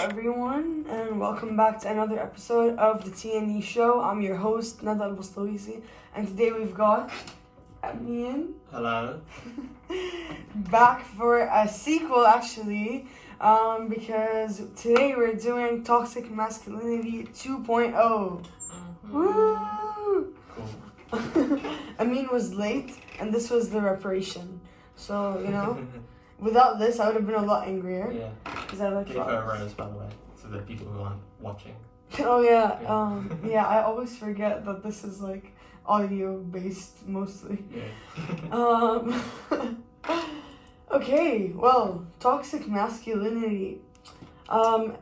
everyone, and welcome back to another episode of the TNE show. I'm your host, Nada Al-Bastawisi, and today we've got Amin Hello. back for a sequel, actually, because today we're doing Toxic Masculinity 2.0. Woo! Cool. Amin was late, and this was the reparation. So, without this, I would have been a lot angrier. Yeah. Because I like Give her a flowers. rose, by the way, to the people who aren't watching. Oh yeah, I always forget that this is like audio based mostly. Yeah. Okay, well, toxic masculinity.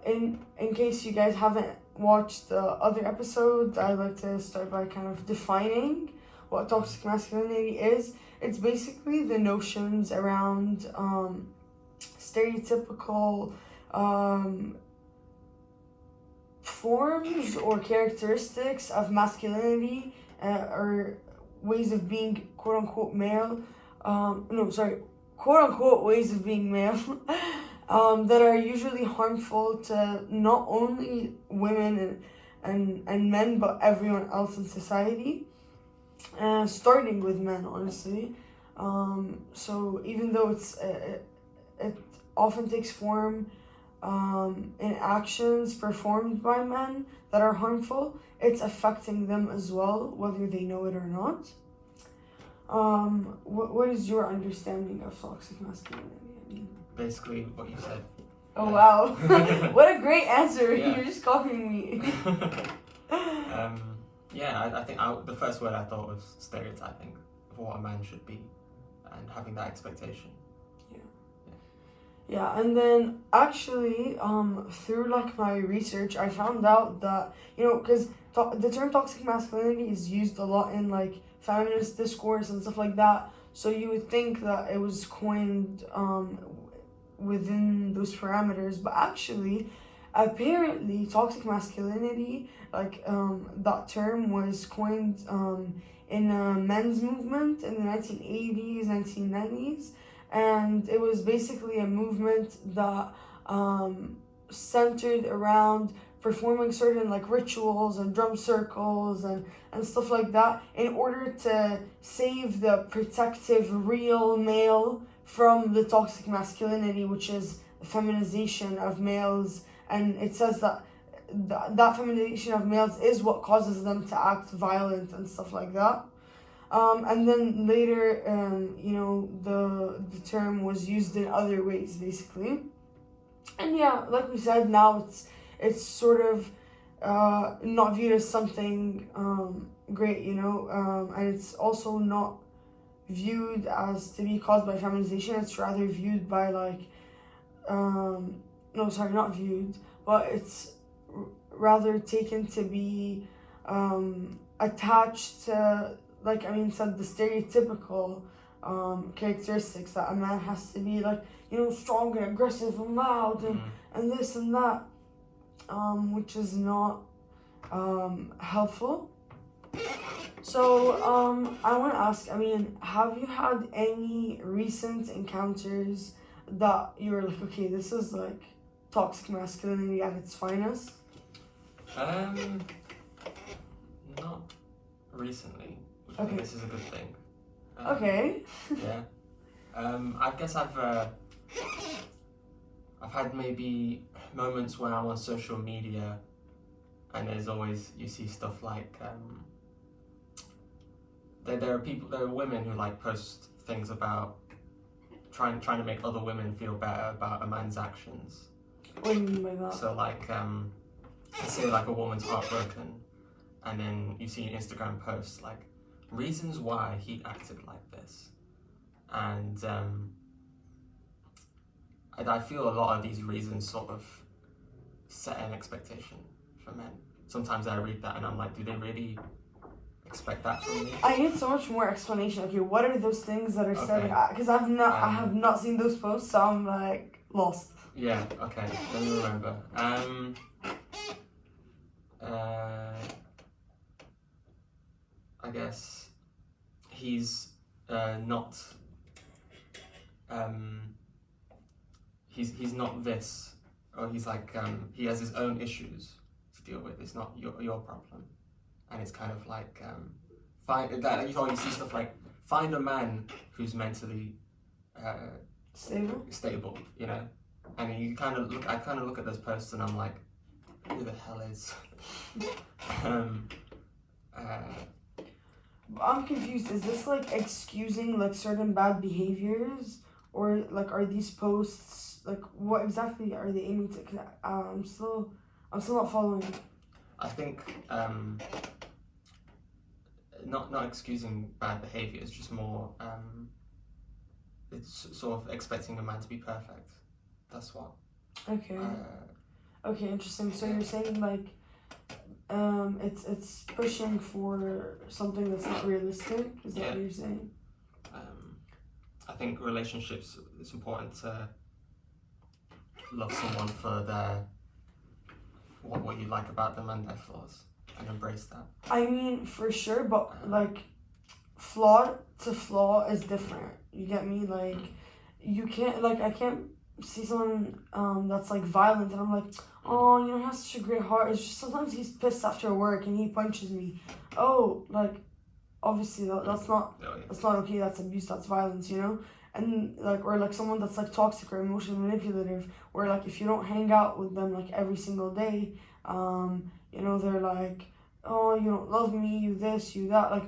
In case you guys haven't watched the other episode, I'd like to start by kind of defining what toxic masculinity is. It's basically the notions around stereotypical forms or characteristics of masculinity or ways of being quote unquote male. Quote unquote ways of being male that are usually harmful to not only women and men but everyone else in society. Starting with men, honestly. So even though it often takes form in actions performed by men that are harmful, it's affecting them as well, whether they know it or not. What is your understanding of toxic masculinity? Basically, what you said. Oh wow, what a great answer! Yeah. You're just copying me. I think the first word I thought was stereotyping of what a man should be, and having that expectation. Yeah, and then actually, through like my research, I found out that, because the term toxic masculinity is used a lot in like feminist discourse and stuff like that. So you would think that it was coined within those parameters, but actually, apparently, toxic masculinity, that term was coined in a men's movement in the 1980s, 1990s. And it was basically a movement that centered around performing certain like rituals and drum circles and stuff like that in order to save the protective real male from the toxic masculinity, which is the feminization of males. And it says that that feminization of males is what causes them to act violent and stuff like that. And then later, the term was used in other ways, basically. And yeah, like we said, now it's sort of not viewed as something great, and it's also not viewed as to be caused by feminization. It's rather viewed by not viewed, but it's rather taken to be attached to, like Amin said, the stereotypical characteristics that a man has to be strong and aggressive and loud and this and that, which is not helpful. So I want to ask, have you had any recent encounters that you were like, okay, this is like toxic masculinity at its finest? Not recently. Okay. This is a good thing. Okay. Yeah. I guess I've had maybe moments where I'm on social media, and there's always, you see stuff like there are women who like post things about trying to make other women feel better about a man's actions. What do you mean by that? So like say like a woman's heartbroken, and then you see an Instagram post like reasons why he acted like this, and I feel a lot of these reasons sort of set an expectation for men. Sometimes I read that and I'm like, do they really expect that from me? I need so much more explanation. Okay, what are those things that are said? Because I have not seen those posts, so I'm like lost. Yeah. Okay. Let me remember. I guess he's not. He's not this. or he's like, he has his own issues to deal with. It's not your problem, and it's kind of like, find that you see stuff like, find a man who's mentally stable, you know, and you kind of look. I kind of look at those posts and I'm like, who the hell is? I'm confused. Is this like excusing like certain bad behaviors, or like are these posts like what exactly are they aiming to? I'm still not following. I think not excusing bad behavior. It's just more it's sort of expecting a man to be perfect. That's what. Okay. Okay, interesting. So you're saying like it's pushing for something that's not realistic. Is that what you're saying? I think relationships, it's important to love someone for their what you like about them and their flaws, and embrace that. I mean, for sure, but like flaw to flaw is different. You get me? Like you can't, like I can't see someone that's like violent and I'm like, oh, you know, he has such a great heart. It's just sometimes he's pissed after work and he punches me. Oh, like obviously that's not okay. That's abuse. That's violence. You know. And like, or like someone that's like toxic or emotionally manipulative, or like if you don't hang out with them like every single day, you know, they're like, oh, you don't love me, you this, you that. Like,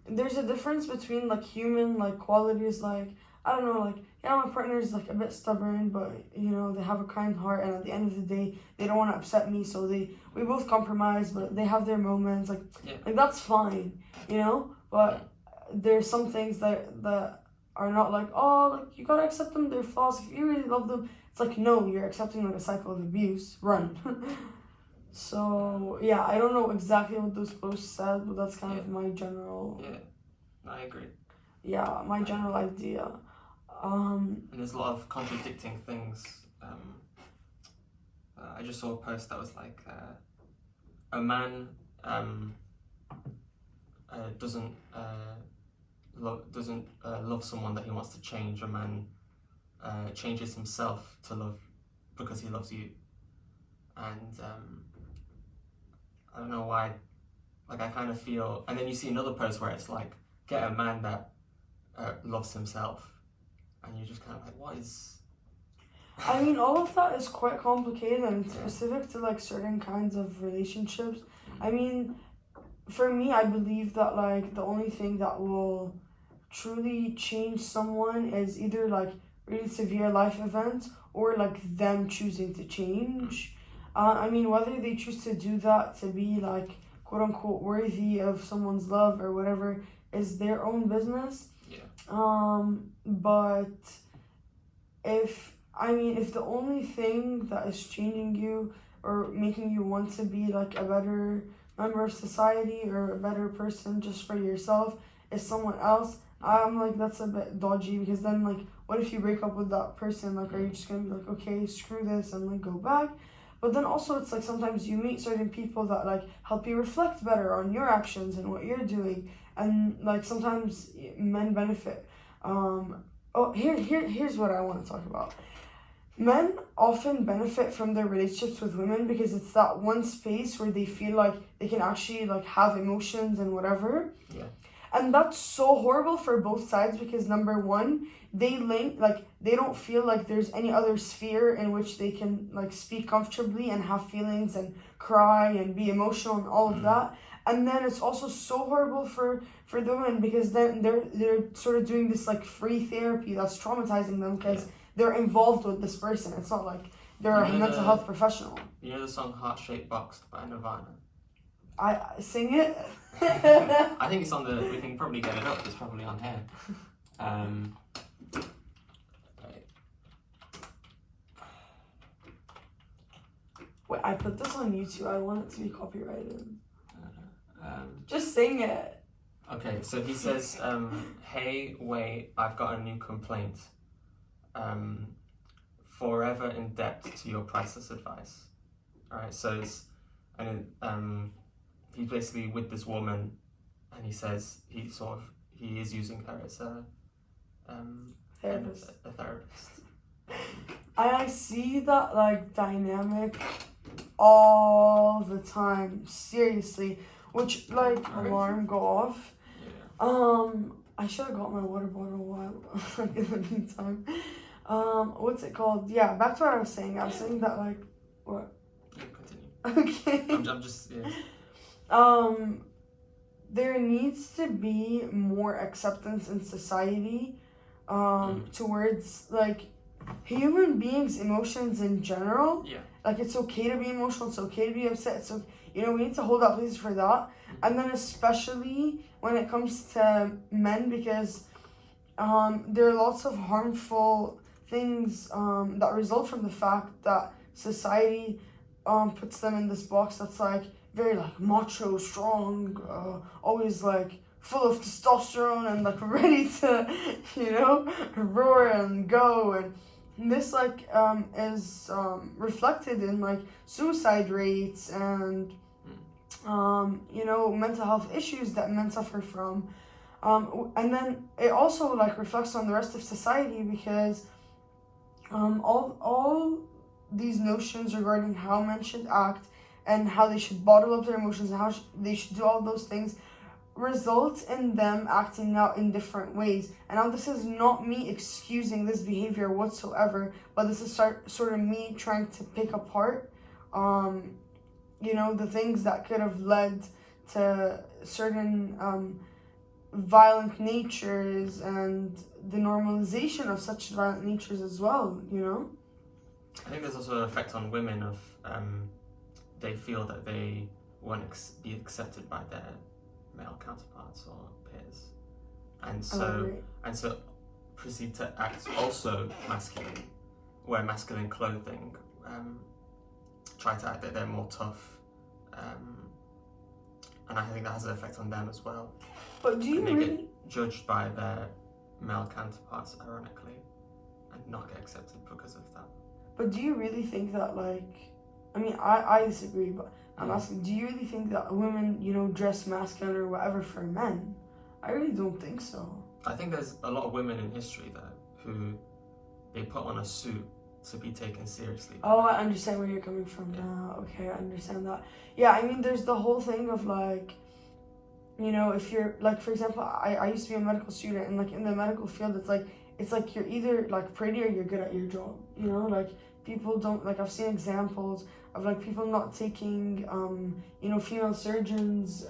there's a difference between like human like qualities. Like, I don't know, like, yeah, my partner is like a bit stubborn, but you know, they have a kind heart, and at the end of the day, they don't want to upset me, so we both compromise, but they have their moments. Like, like that's fine, you know. But there's some things that are not like, oh, like you gotta accept them, they're false. If you really love them, it's like, no, you're accepting like a cycle of abuse. Run. So yeah, I don't know exactly what those posts said, but that's kind of my general. Yeah, I agree. Yeah, my general idea. And there's a lot of contradicting things. I just saw a post that was like, a man doesn't love someone that he wants to change. A man changes himself to love because he loves you. And I don't know why, like I kind of feel, and then you see another post where it's like, get a man that loves himself, and you're just kind of like, what is... I mean, all of that is quite complicated and specific to like certain kinds of relationships. I mean, for me, I believe that like the only thing that will truly change someone is either like really severe life events or like them choosing to change. I mean, whether they choose to do that to be like quote unquote worthy of someone's love or whatever is their own business. But if the only thing that is changing you or making you want to be like a better member of society or a better person just for yourself is someone else, I'm like, that's a bit dodgy, because then like, what if you break up with that person? Like, are you just gonna be like, okay, screw this and like go back? But then also it's like sometimes you meet certain people that like help you reflect better on your actions and what you're doing, and like sometimes men benefit. Here's what I want to talk about. Men often benefit from their relationships with women because it's that one space where they feel like they can actually like have emotions and whatever. Yeah. And that's so horrible for both sides because number one, they don't feel like there's any other sphere in which they can like speak comfortably and have feelings and cry and be emotional and all of that. And then it's also so horrible for the women because then they're sort of doing this like free therapy that's traumatizing them because they're involved with this person. It's not like they're a mental health professional. You know the song Heart Shaped Box by Nirvana? I sing it. I think it's on we can probably get it up. It's probably on here. Wait, I put this on YouTube. I want it to be copyrighted. Just sing it. Okay, so he says, hey, wait, I've got a new complaint. Forever in debt to your priceless advice. Alright, so he's basically with this woman, and he says he is using her as a therapist. I see that like dynamic all the time, seriously. Which like alarm go off. Yeah. I should have got my water bottle while like in the meantime. What's it called? Yeah, back to what I was saying. I was saying that like what? Yeah, continue. Okay. I'm just yeah. There needs to be more acceptance in society towards like human beings' emotions in general. Yeah. Like it's okay to be emotional, it's okay to be upset. So we need to hold out places for that. And then especially when it comes to men, because there are lots of harmful things that result from the fact that society puts them in this box that's like very like macho, strong, always like full of testosterone and like ready to, roar and go. And this like is reflected in like suicide rates and mental health issues that men suffer from. And then it also like reflects on the rest of society because all these notions regarding how men should act and how they should bottle up their emotions and how they should do all those things result in them acting out in different ways. And now this is not me excusing this behavior whatsoever, but this is sort of me trying to pick apart the things that could have led to certain violent natures and the normalization of such violent natures as well, I think there's also an effect on women of they feel that they won't be accepted by their male counterparts or peers, and so proceed to act also masculine, wear masculine clothing, try to act that they're more tough, and I think that has an effect on them as well. But do you they really get judged by their male counterparts, ironically, and not get accepted because of that. But do you really think that, like, I mean, I disagree, but I'm asking, do you really think that women, dress masculine or whatever for men? I really don't think so. I think there's a lot of women in history, though, who they put on a suit to be taken seriously. Oh, I understand where you're coming from now. Okay, I understand that. Yeah, I mean, there's the whole thing of, like, if you're, like, for example, I used to be a medical student, and, like, in the medical field, it's like you're either, like, pretty or you're good at your job, like, people don't, like, I've seen examples of, like, people not taking, female surgeons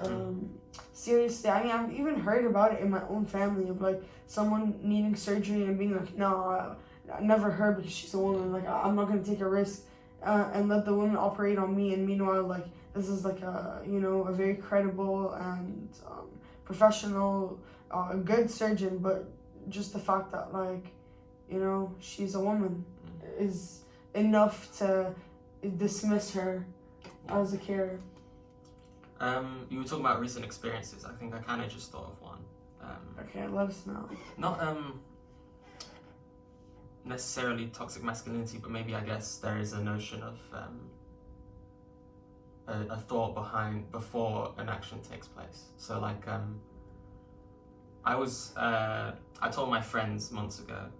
seriously. I mean, I've even heard about it in my own family of, like, someone needing surgery and being like, no, never her because she's a woman, like, I'm not going to take a risk and let the woman operate on me. And meanwhile, like, this is like a a very credible and professional good surgeon, but just the fact that, like, she's a woman is enough to dismiss her as a carer. You were talking about recent experiences. I think I kind of just thought of one. Okay, let us know. Not necessarily toxic masculinity, but maybe I guess there is a notion of a thought before an action takes place. So like I told my friends months ago,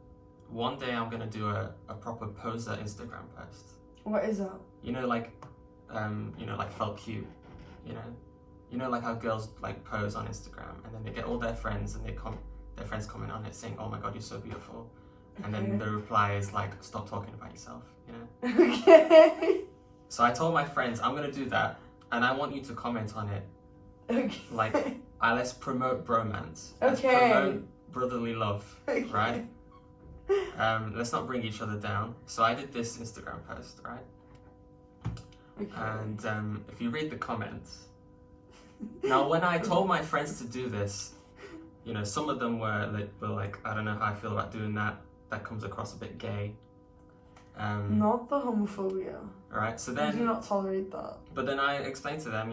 one day I'm gonna do a proper poser Instagram post. What is that? Like felt cute, like how girls like pose on Instagram and then they get all their friends and their friends comment on it saying, "Oh my God, you're so beautiful." And then the reply is like, "Stop talking about yourself," Okay. So I told my friends, I'm gonna do that, and I want you to comment on it. Okay. Like, let's promote bromance. Let's Okay. promote brotherly love, Okay. right? Let's not bring each other down. So I did this Instagram post, right? Okay. And if you read the comments, now when I told my friends to do this, some of them were like, I don't know how I feel about doing that. That comes across a bit gay. Not the homophobia. Right, so then... I do not tolerate that. But then I explained to them,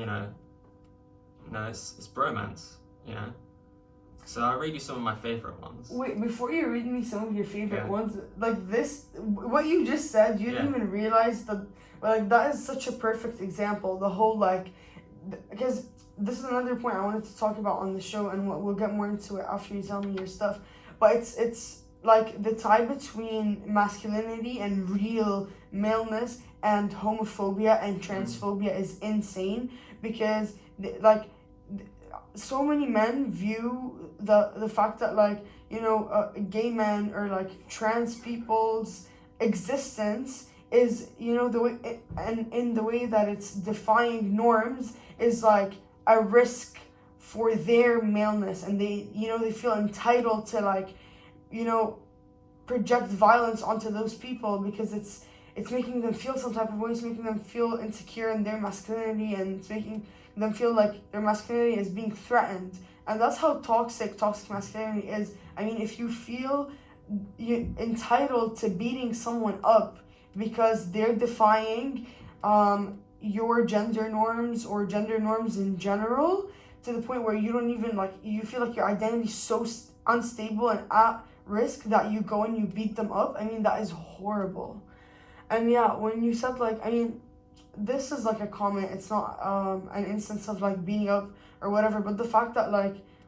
it's bromance, So I'll read you some of my favourite ones. Wait, before you read me some of your favourite ones, like this, what you just said, you didn't even realize that, like, that is such a perfect example. The whole, like, because this is another point I wanted to talk about on the show, and we'll get more into it after you tell me your stuff. But it's like the tie between masculinity and real maleness and homophobia and transphobia is insane, because so many men view the fact that gay men or like trans people's existence is the way, and in the way that it's defying norms, is like a risk for their maleness, and they feel entitled to project violence onto those people because it's making them feel some type of way. It's making them feel insecure in their masculinity, and it's making them feel like their masculinity is being threatened. And that's how toxic masculinity is. I mean, if you feel entitled to beating someone up because they're defying your gender norms or gender norms in general, to the point where you don't even you feel like your identity is so unstable and at risk that you go and you beat them up. I mean, that is horrible. And yeah, when you said this is a comment, it's not an instance of beating up or whatever, but the fact that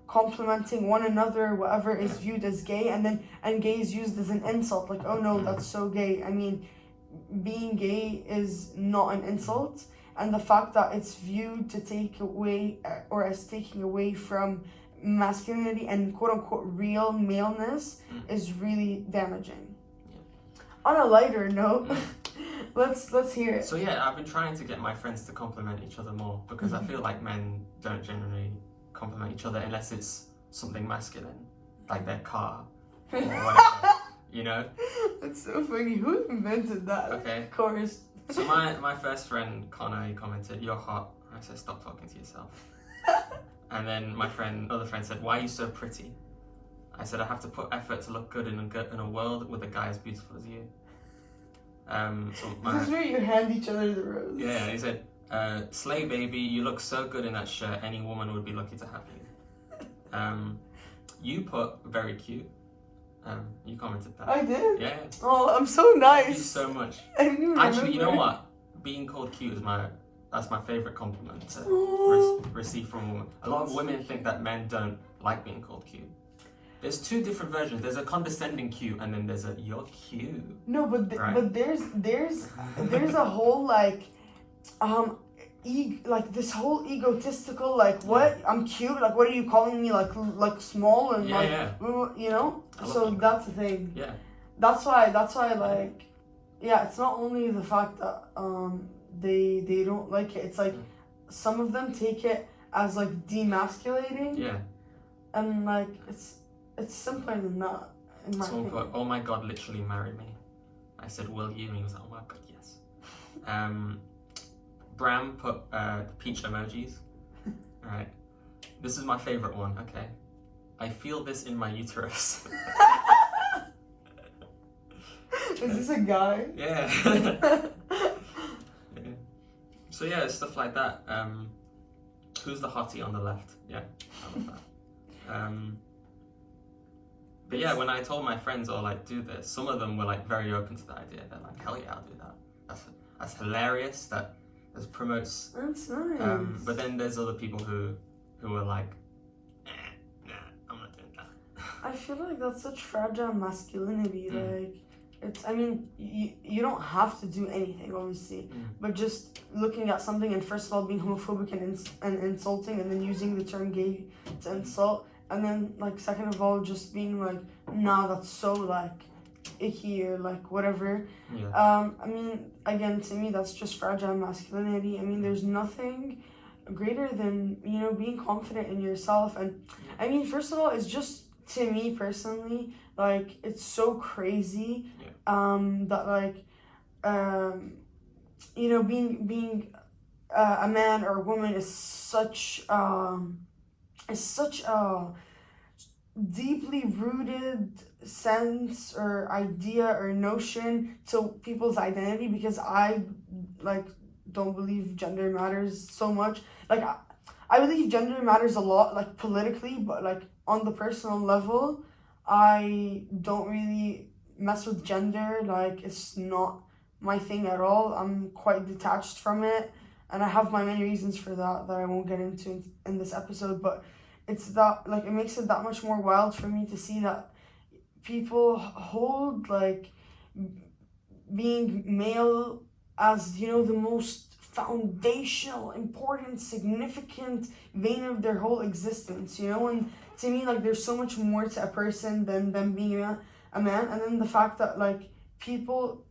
complimenting one another, whatever, is viewed as gay, and gay is used as an insult, oh no, that's so gay. I mean, being gay is not an insult, and the fact that it's viewed to take away or as taking away from masculinity and quote unquote real maleness is really damaging. On a lighter note, let's hear it. So yeah, I've been trying to get my friends to compliment each other more, because I feel like men don't generally compliment each other unless it's something masculine, like their car or whatever. That's so funny. Who invented that? Okay. Of course. So my first friend Connor, he commented, "You're hot." I said, "Stop talking to yourself." And then other friend said, "Why are you so pretty?" I said, "I have to put effort to look good in a world with a guy as beautiful as you." This is where you hand each other the rose. Yeah, he said, "Slay baby, you look so good in that shirt. Any woman would be lucky to have you." You put very cute. You commented that. I did? Yeah. Oh, I'm so nice. Thank you so much. I didn't even Actually, you know remember. what? Being called cute is that's my favorite compliment to receive from a woman. A lot of women think that men don't like being called cute. There's two different versions. There's a condescending cute, and then there's a "you're cute." No, but right? but there's a whole this whole egotistical what I'm cute, what are you calling me, small and so that's the thing. Yeah, that's why it's not only the fact that they don't like it, it's some of them take it as demasculating. Yeah. And it's simpler than that, in my Someone opinion. put, "Oh my god, literally marry me." I said, "Will you?" And he was like, "Oh my god, yes." Bram put the peach emojis. Alright. This is my favorite one, okay. "I feel this in my uterus." Is this a guy? Yeah. Yeah. So yeah, stuff like that. Who's the hottie on the left? Yeah, I love that. But yeah, when I told my friends, do this, some of them were very open to the idea. They're like, "Hell yeah, I'll do that. That's hilarious. That promotes." That's nice. But then there's other people who are like, "Nah, I'm not doing that." I feel like that's such fragile masculinity. You don't have to do anything, obviously, but just looking at something and first of all being homophobic and insulting, and then using the term gay to insult, and then second of all just being "Nah, that's so icky," or whatever. Yeah. Again, to me that's just fragile masculinity. There's nothing greater than being confident in yourself. And first of all, it's just, to me personally, it's so crazy that being a man or a woman is such a deeply rooted sense or idea or notion to people's identity, because I don't believe gender matters so much. I believe gender matters a lot politically, but on the personal level I don't really mess with gender. It's not my thing at all. I'm quite detached from it, and I have my many reasons for that I won't get into in this episode, but it's that it makes it that much more wild for me to see that people hold like being male as, you know, the most foundational, important, significant vein of their whole existence, you know. And to me, like, there's so much more to a person than them being a man. And then the fact that like people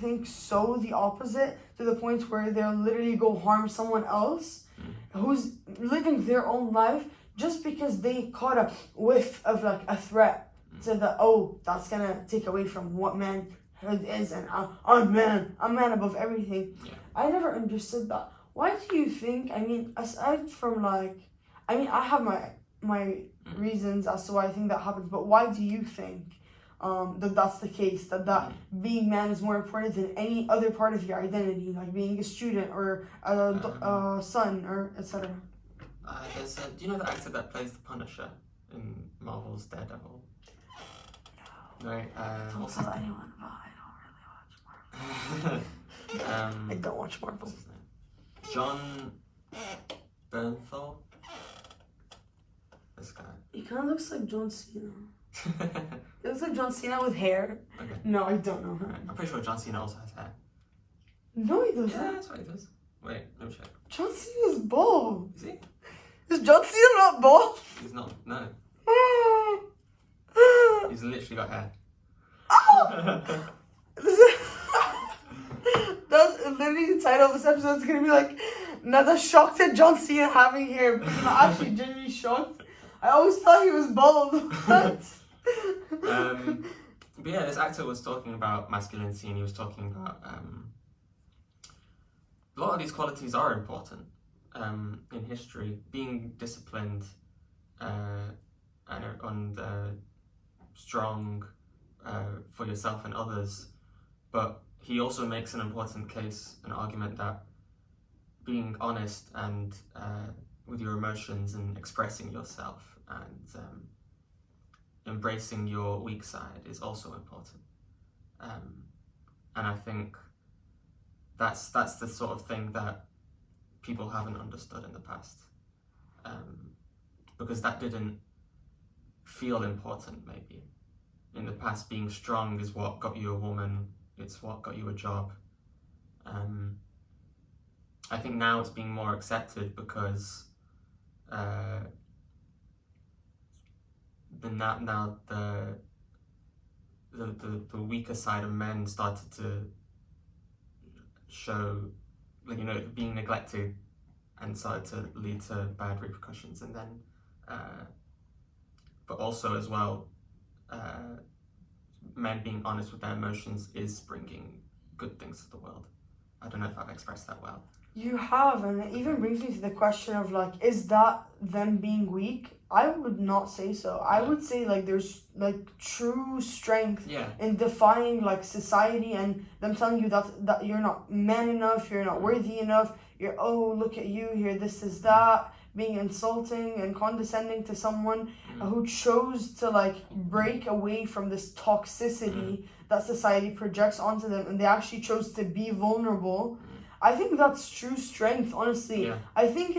think so the opposite, to the point where they'll literally go harm someone else who's living their own life just because they caught a whiff of like a threat to the, oh, that's gonna take away from what manhood is, and I'm man above everything. Yeah. I never understood that. Why do you think, I mean, aside from like, I mean, I have my reasons as to why I think that happens, but why do you think that's the case, that being man is more important than any other part of your identity, like being a student or a son or etc.? Do you know the actor that plays the Punisher in Marvel's Daredevil? No. Right. Don't tell anyone, but I don't really watch Marvel. I don't watch Marvel. What's his name? John Bernthal. This guy. He kind of looks like John Cena. He looks like John Cena with hair. Okay. No, I don't know him. Right. I'm pretty sure John Cena also has hair. No, he doesn't. Yeah, that's what he does. Wait, let me check. John Cena's bald. Is he? Is John Cena not bald? He's not. No. He's literally got hair. Oh! That's literally the title of this episode. Is gonna be like, Nada shocked at John Cena having hair, but I'm actually genuinely shocked. I always thought he was bald. What? But yeah, this actor was talking about masculinity, and he was talking about a lot of these qualities are important in history. Being disciplined and strong for yourself and others. But he also makes an important case, an argument that being honest and with your emotions and expressing yourself and embracing your weak side is also important. And I think that's the sort of thing that people haven't understood in the past, because that didn't feel important. Maybe in the past, being strong is what got you a woman, it's what got you a job. I think now it's being more accepted because the weaker side of men started to show, like, you know, being neglected, and started to lead to bad repercussions. And then but also as well, men being honest with their emotions is bringing good things to the world. I don't know if I've expressed that well. You have, and it even brings me to the question of like, is that them being weak? I would not say so. I would say like there's like true strength in defying like society and them telling you that you're not man enough, you're not worthy enough, you're, oh, look at you, here, this is that, being insulting and condescending to someone who chose to like break away from this toxicity that society projects onto them, and they actually chose to be vulnerable. I think that's true strength, honestly. Yeah. I think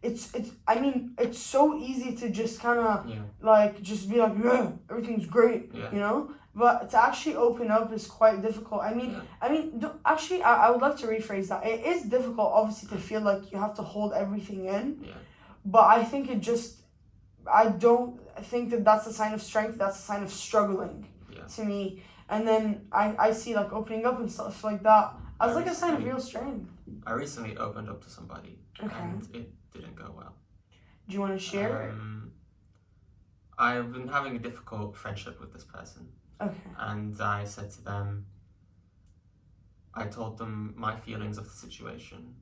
it's so easy to just kind of like just be like, yeah, everything's great, you know? But to actually open up is quite difficult. I would like to rephrase that. It is difficult, obviously, to feel like you have to hold everything in. Yeah. But I think I don't think that that's a sign of strength. That's a sign of struggling to me. And then I see like opening up and stuff like that as like a sign of real strength. I recently opened up to somebody, and it didn't go well. Do you want to share? I've been having a difficult friendship with this person. Okay. And I said to them, I told them my feelings of the situation.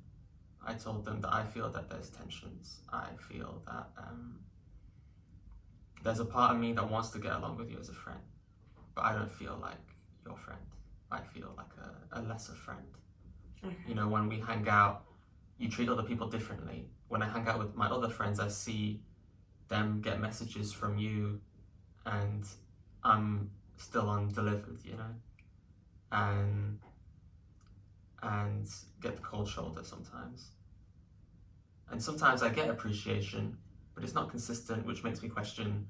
I told them that I feel that there's tensions. I feel that there's a part of me that wants to get along with you as a friend, but I don't feel like your friend. I feel like a lesser friend. Okay. You know, when we hang out, you treat other people differently. When I hang out with my other friends, I see them get messages from you, and I'm still undelivered, you know, and get the cold shoulder sometimes. And sometimes I get appreciation, but it's not consistent, which makes me question,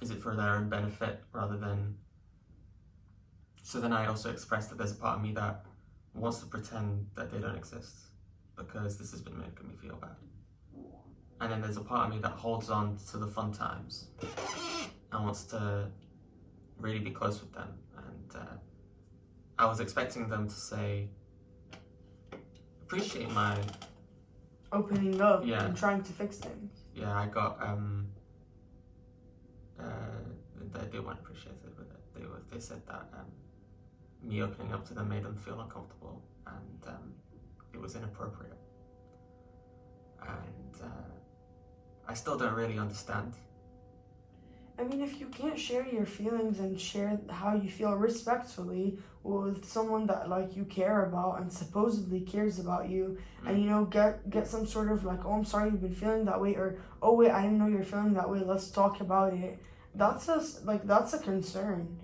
is it for their own benefit rather than... So then I also expressed that there's a part of me that wants to pretend that they don't exist because this has been making me feel bad. And then there's a part of me that holds on to the fun times and wants to really be close with them. And I was expecting them to say, appreciate my... Opening up Yeah. and trying to fix things. Yeah, I got... they weren't appreciative with it. They said that me opening up to them made them feel uncomfortable and it was inappropriate. And I still don't really understand. I mean, if you can't share your feelings and share how you feel respectfully with someone that like you care about and supposedly cares about you, and you know, get some sort of like, oh, I'm sorry you've been feeling that way, or oh wait, I didn't know you're feeling that way, let's talk about it. That's a concern.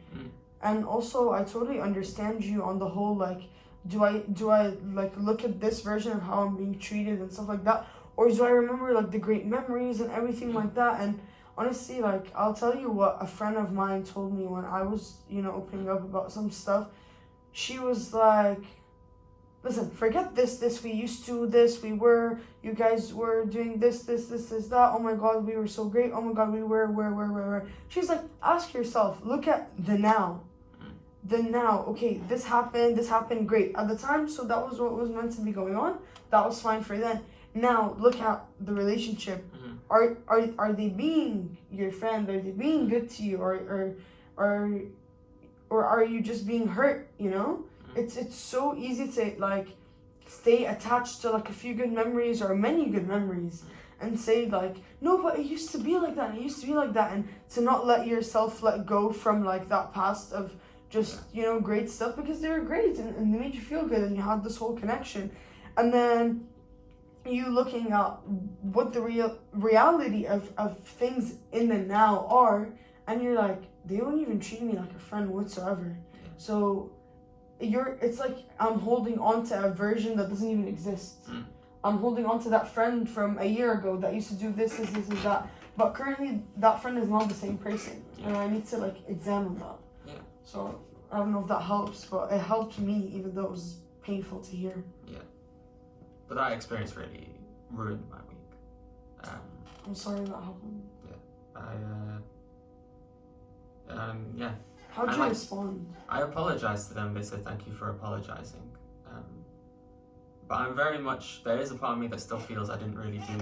And also, I totally understand you on the whole, like, do I like look at this version of how I'm being treated and stuff like that, or do I remember like the great memories and everything like that? And honestly, like, I'll tell you what a friend of mine told me when I was, you know, opening up about some stuff. She was like, listen, forget this, we used to this, you guys were doing this, that, oh my god, we were so great, oh my god, we were. She's like, ask yourself, look at the now. The now, okay, this happened, great. At the time, so that was what was meant to be going on, that was fine for then. Now, look at the relationship. Are they being your friend? Are they being good to you? Or are you just being hurt, you know? It's so easy to like stay attached to like a few good memories or many good memories and say like, no, but it used to be like that, and to not let yourself let go from like that past of just, you know, great stuff, because they were great and they made you feel good and you had this whole connection. And then you looking at what the reality of things in the now are, and you're like, they don't even treat me like a friend whatsoever. So it's like I'm holding on to a version that doesn't even exist. I'm holding on to that friend from a year ago that used to do this, that, but currently that friend is not the same person, and I need to like examine that. So I don't know if that helps, but it helped me, even though it was painful to hear. But that experience really ruined my week. I'm sorry that happened. How'd you respond? I apologized to them. They said thank you for apologizing. But I'm very much, there is a part of me that still feels I didn't really do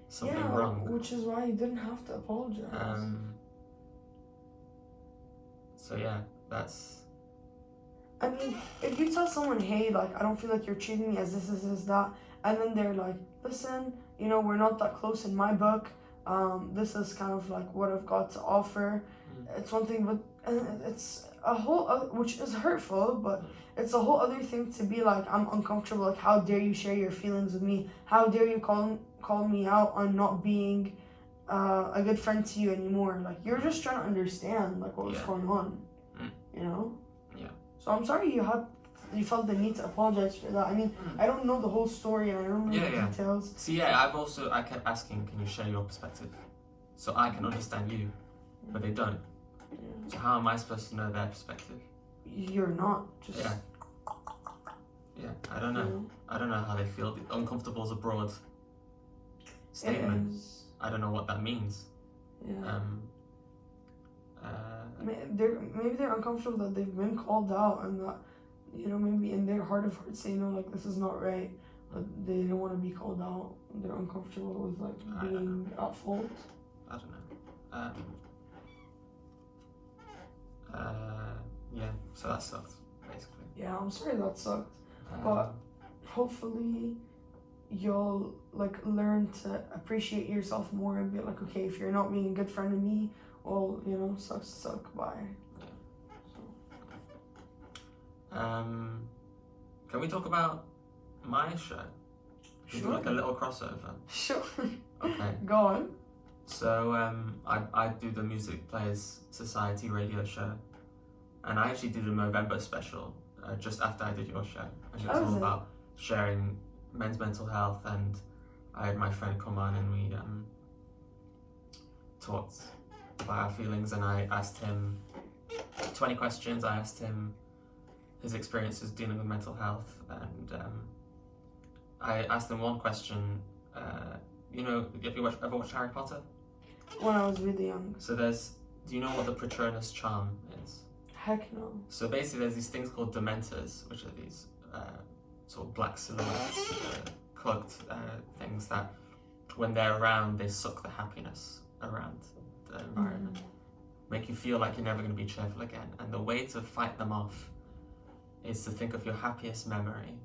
something wrong. Which is why you didn't have to apologize. So yeah, that's... I mean, if you tell someone, hey, like, I don't feel like you're treating me as this, that, and then they're like, listen, you know, we're not that close in my book, this is kind of like what I've got to offer. It's one thing, but it's a whole other, which is hurtful, but it's a whole other thing to be like, I'm uncomfortable, like, how dare you share your feelings with me? How dare you call me out on not being a good friend to you anymore? Like, you're just trying to understand, like, what was going on, you know? So I'm sorry you felt the need to apologize for that. I mean, I don't know the whole story and I don't know the details. See, I kept asking, can you share your perspective? So I can understand you, but they don't. So how am I supposed to know their perspective? You're not, just... Yeah, I don't know. I don't know how they feel. Uncomfortable is a broad statement. I don't know what that means. Maybe they're uncomfortable that they've been called out, and that, you know, maybe in their heart of hearts they know like this is not right, but they don't want to be called out. They're uncomfortable with like being at fault. I don't know. Yeah, so that sucked, basically. Yeah, I'm sorry that sucked, but hopefully you'll like learn to appreciate yourself more and be like, okay, if you're not being a good friend to me, well, you know, sucks to suck, bye. Can we talk about my show? Sure. Do like a little crossover. Sure. Okay. Go on. So I do the Music Players Society radio show, and I actually did a November special just after I did your show, and it was all about sharing men's mental health, and I had my friend come on and we talked about our feelings, and I asked him 20 questions. I asked him his experiences dealing with mental health, and I asked him one question. Have you ever watched Harry Potter? When I was really young. So do you know what the Patronus charm is? Heck no. So basically there's these things called dementors, which are these sort of black silhouettes, cloaked things that when they're around, they suck the happiness around the environment. Make you feel like you're never going to be cheerful again. And the way to fight them off is to think of your happiest memory,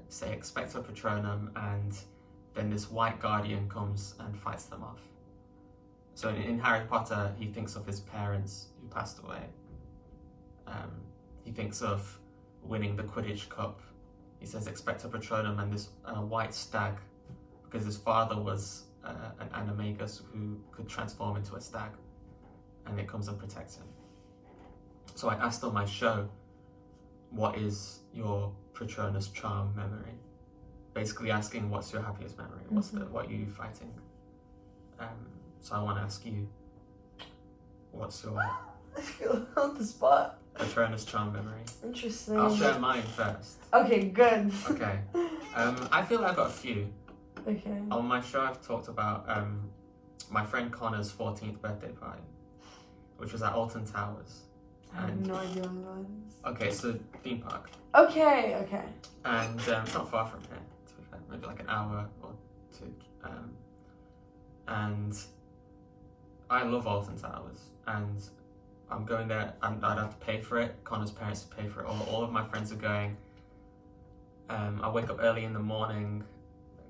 say Expecto Patronum, and then this white guardian comes and fights them off. So in Harry Potter, he thinks of his parents who passed away. He thinks of winning the Quidditch Cup. He says Expecto Patronum and this white stag, because his father was an animagus who could transform into a stag, and it comes and protects him. So I asked on my show, what is your Patronus charm memory? Basically asking, what's your happiest memory? What are you fighting? So I want to ask you, what's your I feel on the spot. Patronus charm memory? Interesting. I'll share mine first. Okay, good. Okay. I feel I've got a few. Okay. On my show, I've talked about my friend Connor's 14th birthday party, which was at Alton Towers. I have no idea what that is. Okay, so theme park. Okay. And it's not far from here, to be fair. Maybe like an hour or two. And I love Alton Towers, and I'm going there. I'd have to pay for it. Connor's parents pay for it. All of my friends are going. I wake up early in the morning,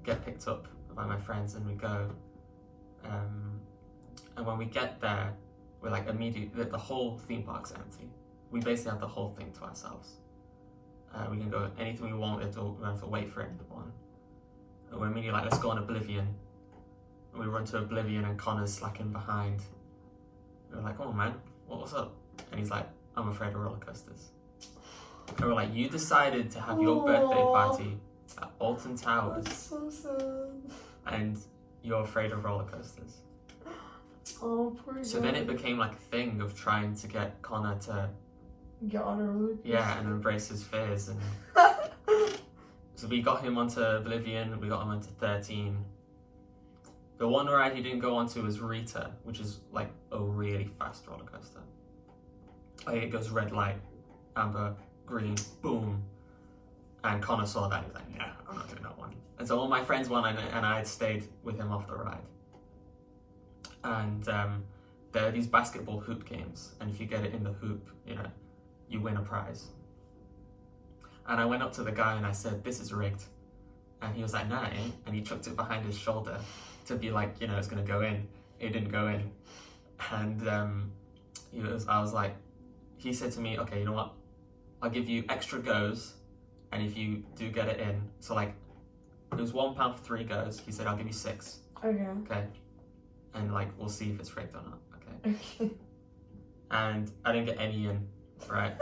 get picked up by my friends, and we go. And when we get there, we're like immediately, the whole theme park's empty. We basically have the whole thing to ourselves. We can go anything we want. We don't have to wait for anyone. And we're immediately like, let's go on Oblivion. And we run to Oblivion, and Connor's slacking behind. We're like, oh man, what's up? And he's like, I'm afraid of roller coasters. And we're like, you decided to have your birthday party at Alton Towers. That's so sad. And you're afraid of roller coasters. Oh, poor guy. So then it became like a thing of trying to get Connor to get on a roller coaster. yeah, and embrace his fears. And so we got him onto Oblivion, we got him onto 13. The one ride he didn't go onto was Rita, which is like a really fast roller coaster. Like it goes red light, amber, green, boom. And Connor saw that, he was like, yeah, I'm not doing that one. And so all my friends went, and I had stayed with him off the ride. And there are these basketball hoop games, and if you get it in the hoop, you win a prize. And I went up to the guy and I said, this is rigged. And he was like, nah, it ain't. And he chucked it behind his shoulder to be like, it's gonna go in. It didn't go in. And I was like, he said to me, okay, you know what? I'll give you extra goes, and if you do get it in, so like, it was £1 for 3 goes. He said, I'll give you 6. Okay. And like, we'll see if it's rigged or not. Okay. And I didn't get any in, right?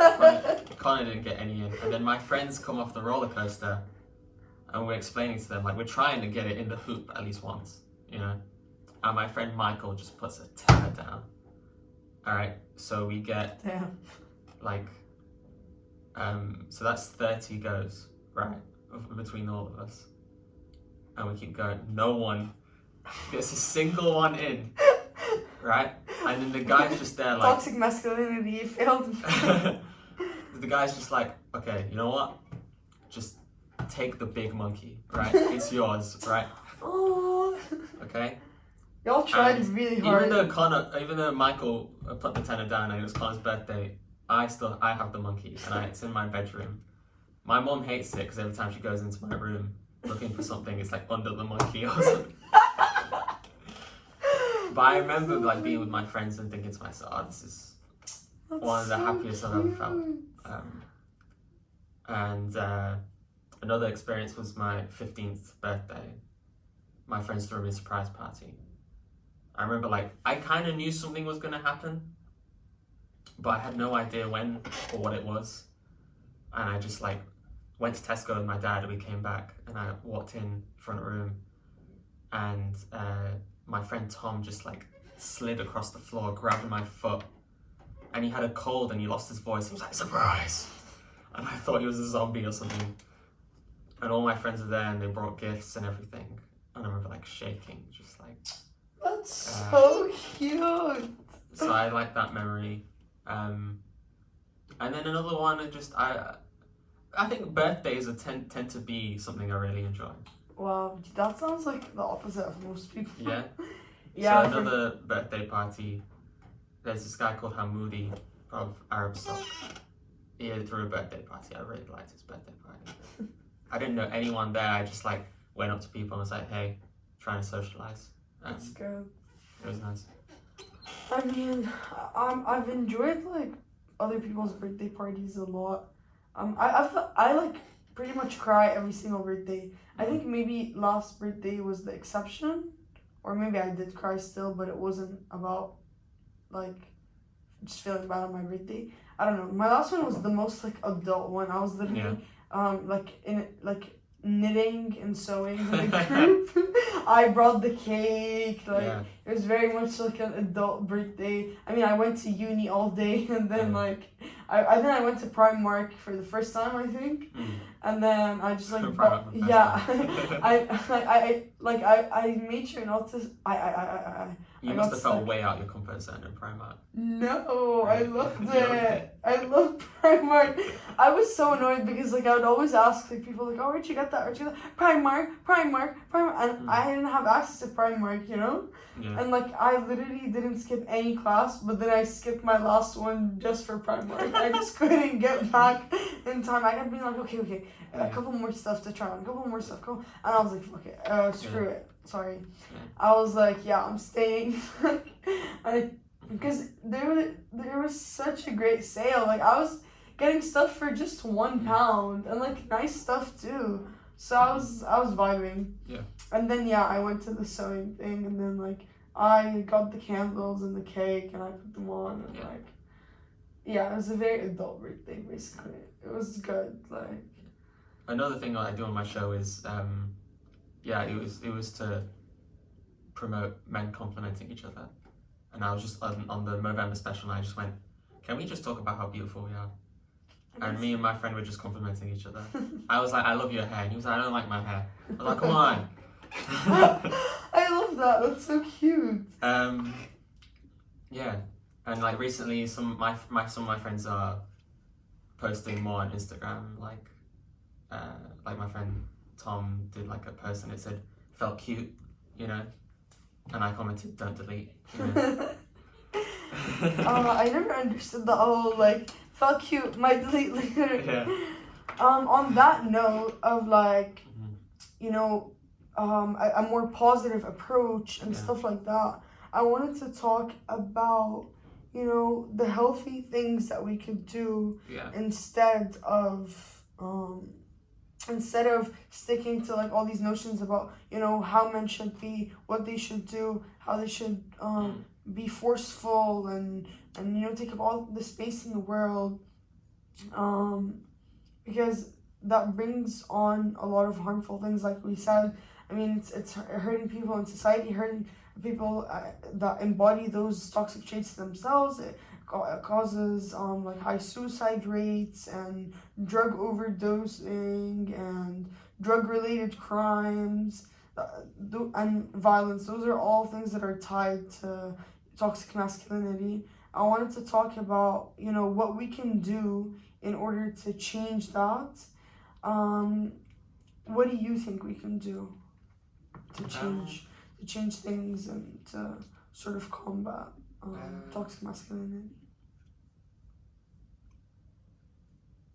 Connor didn't get any in. And then my friends come off the roller coaster, and we're explaining to them, like, we're trying to get it in the hoop at least once, And my friend Michael just puts a tenner down. All right, so we get like, so that's 30 goes, right, between all of us. And we keep going. No one gets a single one in, right? And then the guy's just there like... Toxic masculinity, you failed. The guy's just like, okay, you know what? Just take the big monkey, right? It's yours, right? Oh. Okay? Y'all tried really hard. Even though Michael put the tenner down and it was Connor's birthday, I have the monkey, and it's in my bedroom. My mom hates it because every time she goes into my room looking for something, it's like under the monkey or something. But I remember like being with my friends and thinking to myself, oh, this is one of the happiest I've ever felt. Another experience was my 15th birthday. My friends threw me a surprise party. I remember like, I kind of knew something was going to happen, but I had no idea when or what it was. And I just like went to Tesco with my dad, and we came back, and I walked in front room, and my friend Tom just like slid across the floor, grabbed my foot, and he had a cold and he lost his voice. He was like, "Surprise!" And I thought he was a zombie or something. And all my friends were there and they brought gifts and everything. And I remember like shaking, just like. That's so cute. So I like that memory. And then another one, I think birthdays tend to be something I really enjoy. Wow, that sounds like the opposite of most people. Yeah. Yeah. So another birthday party. There's this guy called Hamoudi of Arab Stock. He threw a birthday party. I really liked his birthday party. I didn't know anyone there. I just like went up to people and was like, "Hey, trying to socialize." That's good. It was nice. I mean, I've enjoyed like other people's birthday parties a lot. I like pretty much cry every single birthday. I think maybe last birthday was the exception, or maybe I did cry still, but it wasn't about like just feeling bad on my birthday. I don't know. My last one was the most like adult one. I was literally knitting and sewing in the group. I brought the cake. It was very much like an adult birthday. I mean, I went to uni all day, and then I went to Primark for the first time, I think. And then I just like I made sure not to. You must have felt way out your comfort zone in Primark. No, I loved it. I loved Primark. I was so annoyed because like I would always ask like people like, "Oh, where'd you get that? Where'd you get that?" Primark, and I didn't have access to Primark, you know. Yeah. And like I literally didn't skip any class, but then I skipped my last one just for Primark. I just couldn't get back in time. I kept being like, okay, a couple more stuff to try on, a couple more stuff, and I was like, fuck it, screw it. Sorry. Yeah. I was like, yeah, I'm staying. Because there was such a great sale. Like I was getting stuff for just £1 and like nice stuff too. So I was vibing. Yeah. And then I went to the sewing thing, and then like I got the candles and the cake and I put them on, and it was a very adult birthday basically. It was good. Like another thing I do on my show is it was to promote men complimenting each other. And I was just on the November special, and I just went, "Can we just talk about how beautiful we are?" And me and my friend were just complimenting each other. I was like, "I love your hair," and he was like, "I don't like my hair." I was like, "Come on." I love that. That's so cute. Yeah, and like recently, some of my friends are posting more on Instagram. Like my friend Tom did like a post, and it said, "Felt cute," you know. And I commented, "Don't delete." You know? I never understood the whole like felt cute, might delete later. Yeah. On that note of like, you know, a more positive approach and stuff like that, I wanted to talk about, you know, the healthy things that we could do instead of sticking to like all these notions about, you know, how men should be, what they should do, how they should be forceful and you know, take up all the space in the world, because that brings on a lot of harmful things, like we said. I mean, it's hurting people in society, hurting people that embody those toxic traits themselves. It causes like high suicide rates and drug overdosing and drug-related crimes and violence. Those are all things that are tied to toxic masculinity. I wanted to talk about, you know, what we can do in order to change that. What do you think we can do to change things and to sort of combat toxic masculinity?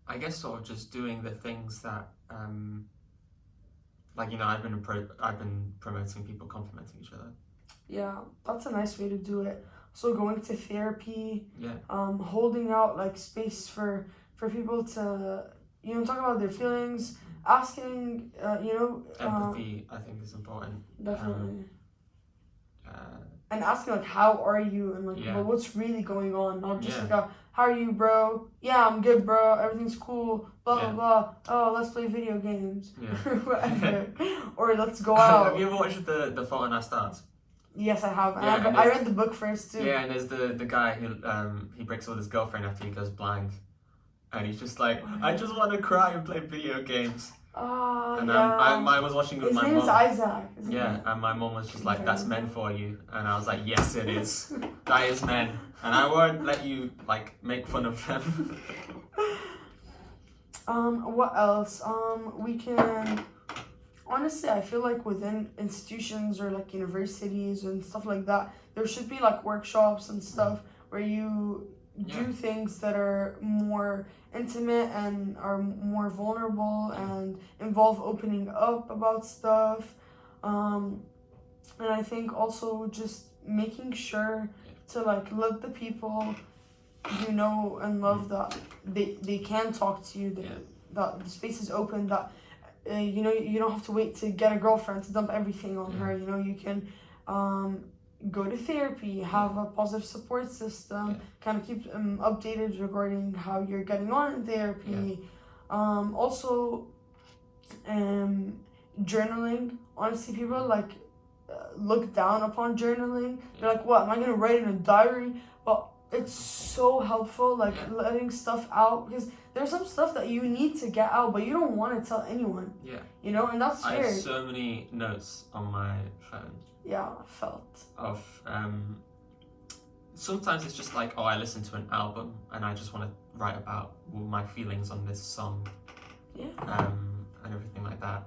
I guess sort of just doing the things that, like, you know, I've been promoting people complimenting each other. Yeah, that's a nice way to do it. So going to therapy, holding out like space for people to, you know, talk about their feelings, asking, you know, empathy, I think, is important. Definitely. And asking like, how are you, and like, well, what's really going on, not just like how are you, bro? Yeah, I'm good, bro. Everything's cool. Blah blah blah. Oh, let's play video games. Yeah. Whatever. Or let's go out. Have you ever watched the Fault in Our Stars? Yes, I have. And Yeah, and I read the book first too. Yeah, and there's the guy who he breaks up with his girlfriend after he goes blind, and he's just like, I just want to cry and play video games. And Yeah. I was watching with His my name is mom. Isaac. Yeah, and my mom was just like, that's men for you, and I was like, yes, it is. That is men, and I won't let you like make fun of them. What else? We can. Honestly, I feel like within institutions or like universities and stuff like that, there should be like workshops and stuff where you do things that are more intimate and are more vulnerable and involve opening up about stuff. And I think also just making sure to like let the people you know and love that they can talk to you, that the space is open, that you know, you don't have to wait to get a girlfriend to dump everything on her. You know, you can go to therapy, have a positive support system, kind of keep updated regarding how you're getting on in therapy. Also, journaling. Honestly, people like look down upon journaling. They're like, what, am I gonna write in a diary? But it's so helpful, like letting stuff out, because there's some stuff that you need to get out, but you don't want to tell anyone. Yeah. You know, and that's I fair. have so many notes on my phone. Yeah, felt. Of sometimes it's just like, oh, I listened to an album and I just want to write about my feelings on this song. Yeah. And everything like that.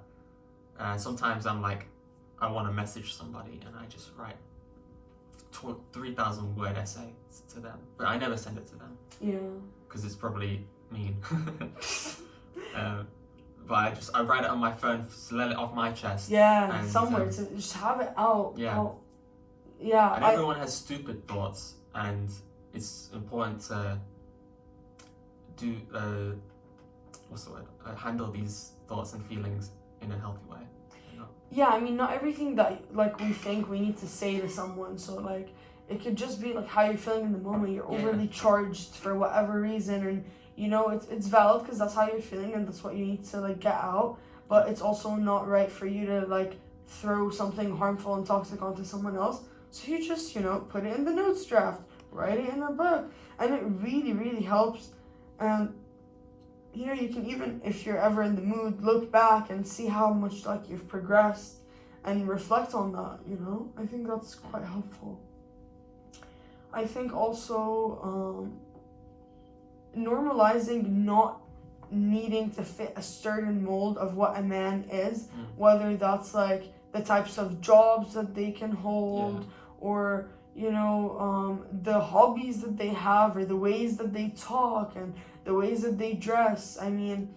And sometimes I'm like, I want to message somebody and I just write 3,000 word essay to them, but I never send it to them. Yeah. Because it's probably mean. But I write it on my phone to let it off my chest. Yeah, and, somewhere to just have it out. Yeah. Out. Yeah. And everyone has stupid thoughts, and it's important to do what's the word? Handle these thoughts and feelings in a healthy way. You know? Yeah, I mean, not everything that like we think we need to say to someone. So like, it could just be like how you're feeling in the moment. You're overly charged for whatever reason, and you know it's valid because that's how you're feeling and that's what you need to like get out. But it's also not right for you to like throw something harmful and toxic onto someone else. So you just put it in the notes draft, write it in a book, and it really really helps. And you can even, if you're ever in the mood, look back and see how much like you've progressed and reflect on that. I think that's quite helpful. I think also normalizing not needing to fit a certain mold of what a man is, whether that's like the types of jobs that they can hold, or the hobbies that they have, or the ways that they talk and the ways that they dress. I mean,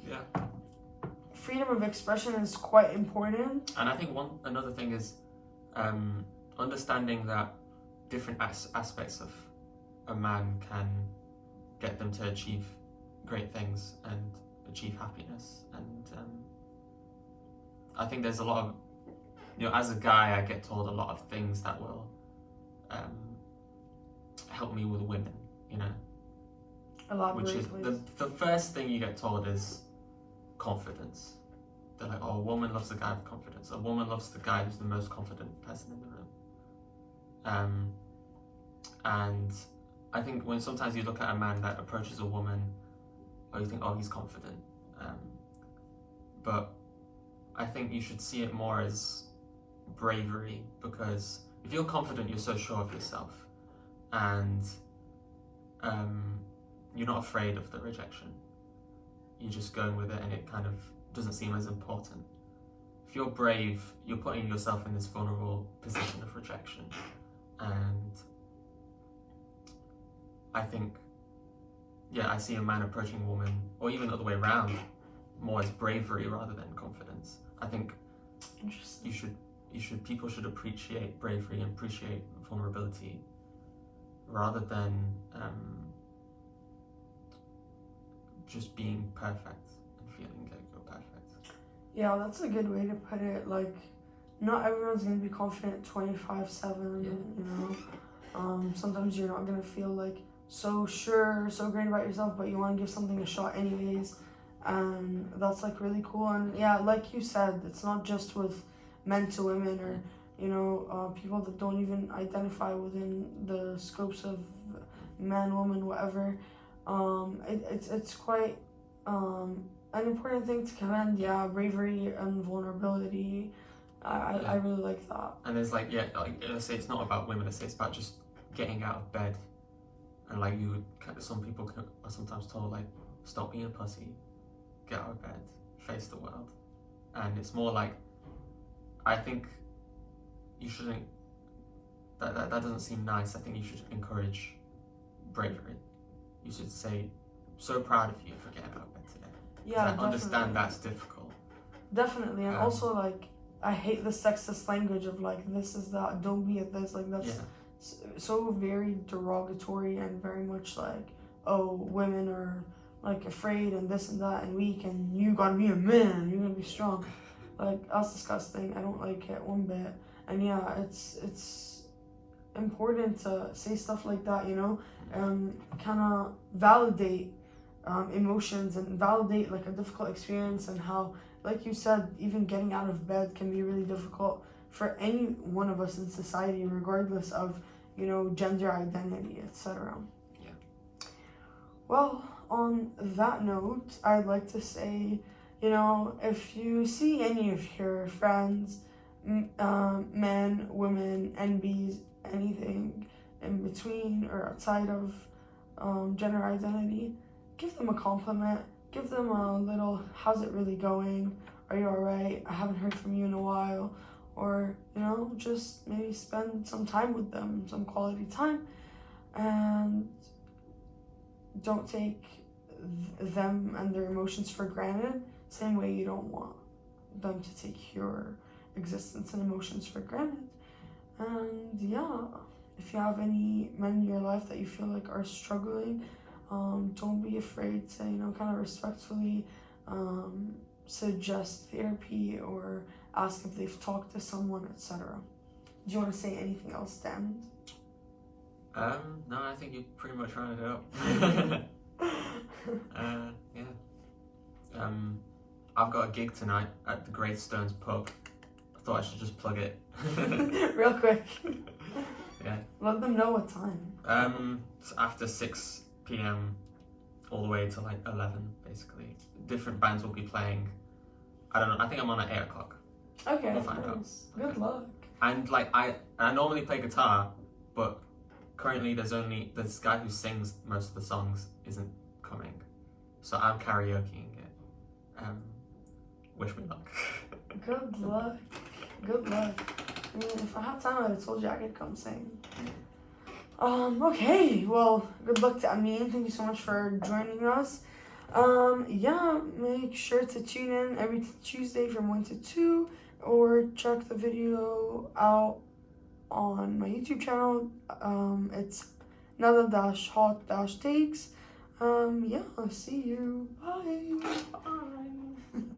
freedom of expression is quite important. And I think another thing is understanding that different aspects of a man can get them to achieve great things and achieve happiness. And I think there's a lot of, as a guy, I get told a lot of things that will help me with women, Elaborate, which is the first thing you get told is confidence. They're like, oh, a woman loves a guy with confidence. A woman loves the guy who's the most confident person in the room. And I think when sometimes you look at a man that approaches a woman, or you think, oh, he's confident. But I think you should see it more as bravery, because if you're confident, you're so sure of yourself, and you're not afraid of the rejection. You're just going with it, and it kind of doesn't seem as important. If you're brave, you're putting yourself in this vulnerable position of rejection. And I think, I see a man approaching a woman, or even the other way around, more as bravery rather than confidence. I think people should appreciate bravery and appreciate vulnerability rather than just being perfect and feeling like you're perfect. Yeah, that's a good way to put it. Like, not everyone's gonna be confident 24/7. Sometimes you're not gonna feel like so sure, so great about yourself, but you want to give something a shot anyways, and that's like really cool. And like you said, it's not just with men to women or people that don't even identify within the scopes of man, woman, whatever. It's quite an important thing to commend. Yeah, bravery and vulnerability. I really like that. And there's like, yeah, like, let's say it's not about women, let's say it's about just getting out of bed. And like some people are sometimes told like, stop being a pussy, get out of bed, face the world. And it's more like, I think you shouldn't, that doesn't seem nice. I think you should encourage bravery. You should say, so proud of you for getting out of bed today. Yeah, I understand that's difficult. Definitely, and also like, I hate the sexist language of like, this is that, don't be at this, like that's so very derogatory and very much like, oh, women are like afraid and this and that and weak and you gotta be a man, you're gonna be strong. Like, that's disgusting. I don't like it one bit. And yeah, it's important to say stuff like that, kind of validate emotions and validate like a difficult experience, and how, like you said, even getting out of bed can be really difficult for any one of us in society, regardless of, gender identity, etc. Yeah. Well, on that note, I'd like to say, if you see any of your friends, men, women, NBs, anything in between or outside of gender identity, give them a compliment. Give them a little, how's it really going? Are you alright? I haven't heard from you in a while. Or, just maybe spend some time with them, some quality time. And don't take them and their emotions for granted. Same way you don't want them to take your existence and emotions for granted. And yeah, if you have any men in your life that you feel like are struggling, don't be afraid to, kind of respectfully suggest therapy or ask if they've talked to someone, etc. Do you want to say anything else, Dan? No, I think you pretty much rounded it up. Yeah. I've got a gig tonight at the Great Stones pub. I thought I should just plug it. Real quick. Yeah. Let them know what time. It's after 6 p.m. all the way to like 11, basically. Different bands will be playing. I don't know. I think I'm on at 8 o'clock. Okay. We'll find out. Good luck. And like I normally play guitar, but currently there's only this guy who sings most of the songs isn't coming, so I'm karaokeing it. Wish me luck. Good luck. Good luck. I mean, if I had time, I would have told you I could come sing. Okay, well, good luck to Amin. Thank you so much for joining us. Yeah, make sure to tune in every Tuesday from 1 to 2, or check the video out on my YouTube channel. It's Nada-Hot-Takes. Yeah, I'll see you. Bye.